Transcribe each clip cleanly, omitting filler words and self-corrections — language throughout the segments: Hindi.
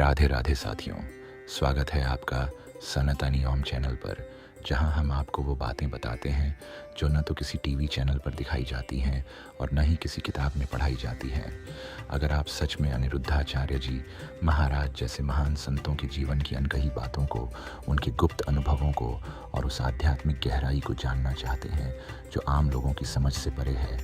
राधे राधे साथियों, स्वागत है आपका सनातनी ओम चैनल पर, जहां हम आपको वो बातें बताते हैं जो न तो किसी टीवी चैनल पर दिखाई जाती हैं और न ही किसी किताब में पढ़ाई जाती हैं। अगर आप सच में अनिरुद्धाचार्य जी महाराज जैसे महान संतों के जीवन की अनकही बातों को, उनके गुप्त अनुभवों को और उस आध्यात्मिक गहराई को जानना चाहते हैं जो आम लोगों की समझ से परे है,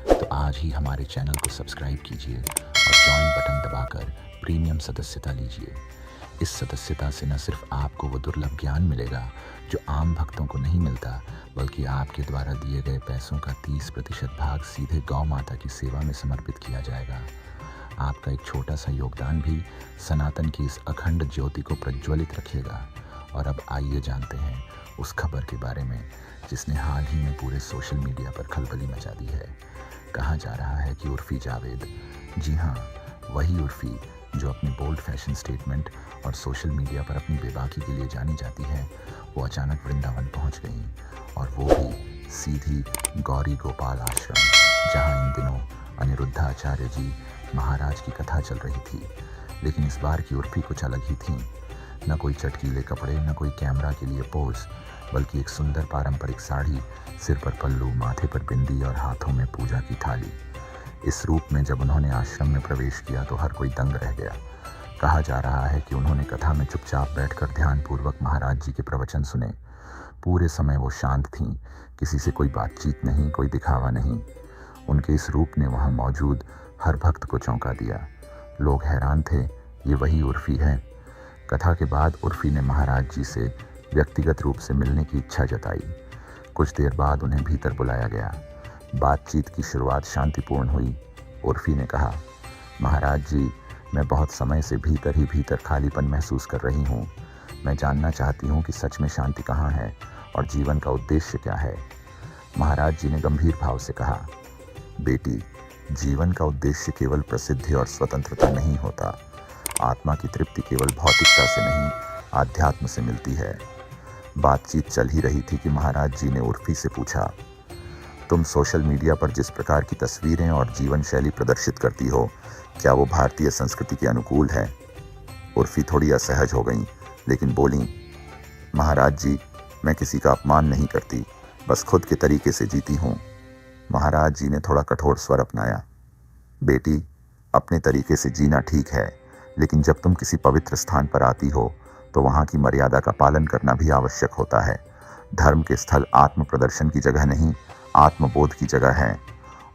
तो आज ही हमारे चैनल को सब्सक्राइब कीजिए और ज्वाइन बटन दबाकर प्रीमियम सदस्यता लीजिए। इस सदस्यता से न सिर्फ आपको वो दुर्लभ ज्ञान मिलेगा जो आम भक्तों को नहीं मिलता, बल्कि आपके द्वारा दिए गए पैसों का 30% भाग सीधे गौ माता की सेवा में समर्पित किया जाएगा। आपका एक छोटा सा योगदान भी सनातन की इस अखंड ज्योति को प्रज्वलित रखेगा। और अब आइए जानते हैं उस खबर के बारे में जिसने हाल ही में पूरे सोशल मीडिया पर खलबली मचा दी है। कहा जा रहा है कि उर्फी जावेद, जी हाँ, वही उर्फी जो अपने बोल्ड फैशन स्टेटमेंट और सोशल मीडिया पर अपनी बेबाकी के लिए जानी जाती है, वो अचानक वृंदावन पहुंच गई, और वो भी सीधी गौरी गोपाल आश्रम, जहां इन दिनों अनिरुद्धाचार्य जी महाराज की कथा चल रही थी। लेकिन इस बार की उर्फी कुछ अलग ही थी। न कोई चटकीले कपड़े, न कोई कैमरा के लिए पोज, बल्कि एक सुंदर पारंपरिक साड़ी, सिर पर पल्लू, माथे पर बिंदी और हाथों में पूजा की थाली। इस रूप में जब उन्होंने आश्रम में प्रवेश किया तो हर कोई दंग रह गया। कहा जा रहा है कि उन्होंने कथा में चुपचाप बैठकर ध्यानपूर्वक महाराज जी के प्रवचन सुने। पूरे समय वो शांत थीं, किसी से कोई बातचीत नहीं, कोई दिखावा नहीं। उनके इस रूप ने वहाँ मौजूद हर भक्त को चौंका दिया। लोग हैरान थे, ये वही उर्फी है। कथा के बाद उर्फी ने महाराज जी से व्यक्तिगत रूप से मिलने की इच्छा जताई। कुछ देर बाद उन्हें भीतर बुलाया गया। बातचीत की शुरुआत शांतिपूर्ण हुई। उर्फी ने कहा, महाराज जी, मैं बहुत समय से भीतर खालीपन महसूस कर रही हूँ। मैं जानना चाहती हूँ कि सच में शांति कहाँ है और जीवन का उद्देश्य क्या है। महाराज जी ने गंभीर भाव से कहा, बेटी, जीवन का उद्देश्य केवल प्रसिद्धि और स्वतंत्रता नहीं होता। आत्मा की तृप्ति केवल भौतिकता से नहीं, आध्यात्म से मिलती है। बातचीत चल ही रही थी कि महाराज जी ने उर्फी से पूछा, तुम सोशल मीडिया पर जिस प्रकार की तस्वीरें और जीवन शैली प्रदर्शित करती हो, क्या वो भारतीय संस्कृति के अनुकूल है? उर्फी थोड़ी असहज हो गई, लेकिन बोली, महाराज जी, मैं किसी का अपमान नहीं करती, बस खुद के तरीके से जीती हूँ। महाराज जी ने थोड़ा कठोर स्वर अपनाया, बेटी, अपने तरीके से जीना ठीक है, लेकिन जब तुम किसी पवित्र स्थान पर आती हो तो वहाँ की मर्यादा का पालन करना भी आवश्यक होता है। धर्म के स्थल आत्म प्रदर्शन की जगह नहीं, आत्मबोध की जगह है।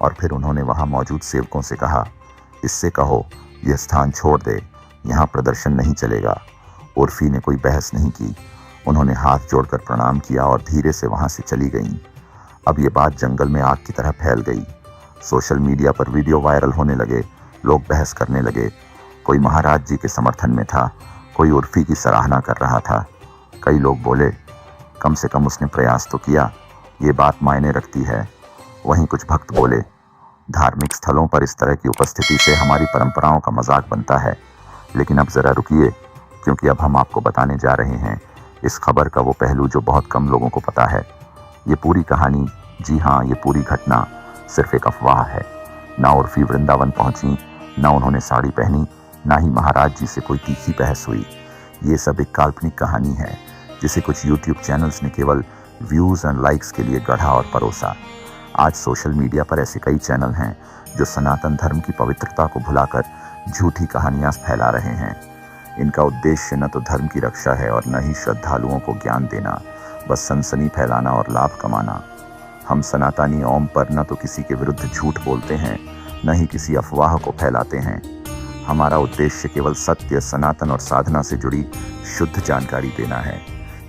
और फिर उन्होंने वहाँ मौजूद सेवकों से कहा, इससे कहो यह स्थान छोड़ दे, यहाँ प्रदर्शन नहीं चलेगा। उर्फी ने कोई बहस नहीं की। उन्होंने हाथ जोड़कर प्रणाम किया और धीरे से वहाँ से चली गईं। अब ये बात जंगल में आग की तरह फैल गई। सोशल मीडिया पर वीडियो वायरल होने लगे, लोग बहस करने लगे। कोई महाराज जी के समर्थन में था, कोई उर्फी की सराहना कर रहा था। कई लोग बोले, कम से कम उसने प्रयास तो किया, ये बात मायने रखती है। वहीं कुछ भक्त बोले, धार्मिक स्थलों पर इस तरह की उपस्थिति से हमारी परंपराओं का मजाक बनता है। लेकिन अब जरा रुकिए, क्योंकि अब हम आपको बताने जा रहे हैं इस खबर का वो पहलू जो बहुत कम लोगों को पता है। ये पूरी कहानी, जी हाँ, ये पूरी घटना सिर्फ एक अफवाह है। ना उर्फी वृंदावन पहुंची, ना उन्होंने साड़ी पहनी, ना ही महाराज जी से कोई तीखी बहस हुई। ये सब एक काल्पनिक कहानी है जिसे कुछ यूट्यूब चैनल्स ने केवल व्यूज़ एंड लाइक्स के लिए गढ़ा और परोसा। आज सोशल मीडिया पर ऐसे कई चैनल हैं जो सनातन धर्म की पवित्रता को भुलाकर झूठी कहानियाँ फैला रहे हैं। इनका उद्देश्य न तो धर्म की रक्षा है और न ही श्रद्धालुओं को ज्ञान देना, बस सनसनी फैलाना और लाभ कमाना। हम सनातनी ओम पर न तो किसी के विरुद्ध झूठ बोलते हैं, न ही किसी अफवाह को फैलाते हैं। हमारा उद्देश्य केवल सत्य, सनातन और साधना से जुड़ी शुद्ध जानकारी देना है।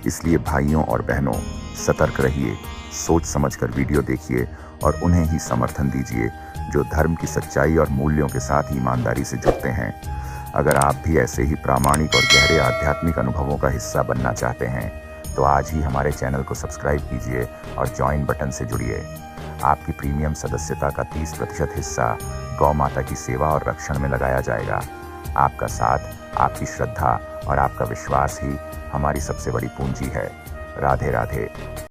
इसलिए भाइयों और बहनों, सतर्क रहिए, सोच समझकर वीडियो देखिए और उन्हें ही समर्थन दीजिए जो धर्म की सच्चाई और मूल्यों के साथ ईमानदारी से जुड़ते हैं। अगर आप भी ऐसे ही प्रामाणिक और गहरे आध्यात्मिक अनुभवों का हिस्सा बनना चाहते हैं तो आज ही हमारे चैनल को सब्सक्राइब कीजिए और ज्वाइन बटन से जुड़िए। आपकी प्रीमियम सदस्यता का 30% हिस्सा गौ माता की सेवा और रक्षण में लगाया जाएगा। आपका साथ, आपकी श्रद्धा और आपका विश्वास ही हमारी सबसे बड़ी पूंजी है। राधे राधे।